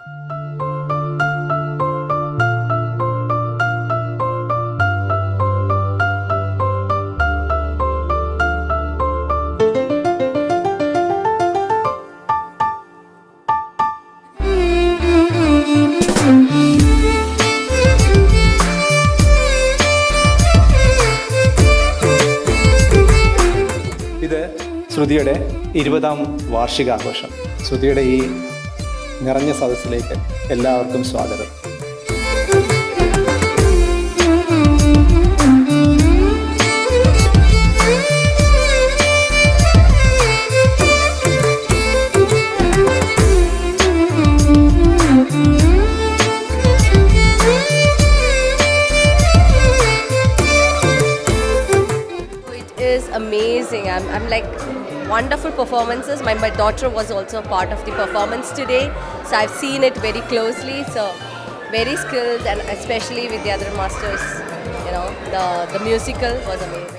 ഇത് ശ്രുതിയുടെ 20ാം വാർഷികാഘോഷം. ശ്രുതിയുടെ ഈ നിറഞ്ഞ സദസ്സിലേക്ക് എല്ലാവർക്കും സ്വാഗതം. Is amazing. I'm like wonderful performances. My daughter was also a part of the performance today, so I've seen it very closely. So very skilled, and especially with the other masters, you know, the musical was amazing.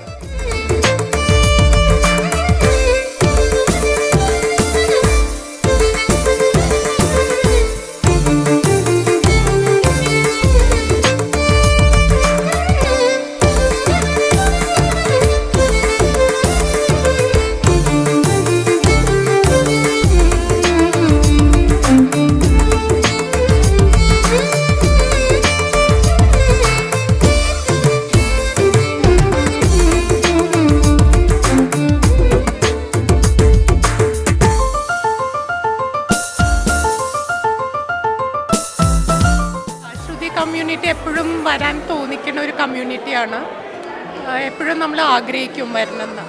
Community എപ്പോഴും വരാൻ തോന്നിക്കുന്ന ഒരു കമ്മ്യൂണിറ്റിയാണ്. എപ്പോഴും നമ്മൾ ആഗ്രഹിക്കും വരണമെന്ന്.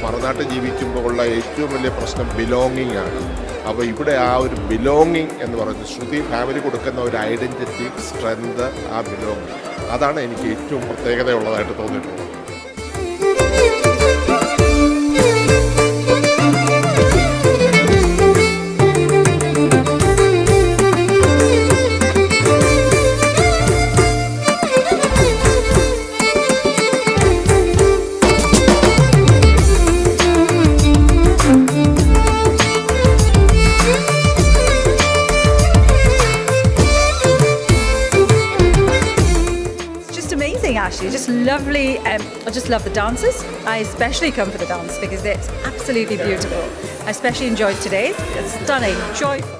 മറുനാട്ടിൽ ജീവിക്കുമ്പോൾ ഉള്ള ഏറ്റവും വലിയ പ്രശ്നം ബിലോങ്ങിങ് ആണ്. അപ്പോൾ ഇവിടെ ആ ഒരു ബിലോങ്ങിങ് എന്ന് പറയുന്നത് ശ്രുതി ഫാമിലി കൊടുക്കുന്ന ഒരു ഐഡൻറ്റിറ്റി, സ്ട്രെങ്ത്, ആ ബിലോങ്ങിങ്, അതാണ് എനിക്ക് ഏറ്റവും പ്രത്യേകതയുള്ളതായിട്ട് തോന്നിയിട്ടുള്ളത്. Actually, just lovely. I just love the dances. I especially come for the dance because it's absolutely beautiful. I especially enjoyed today. It's stunning, joyful.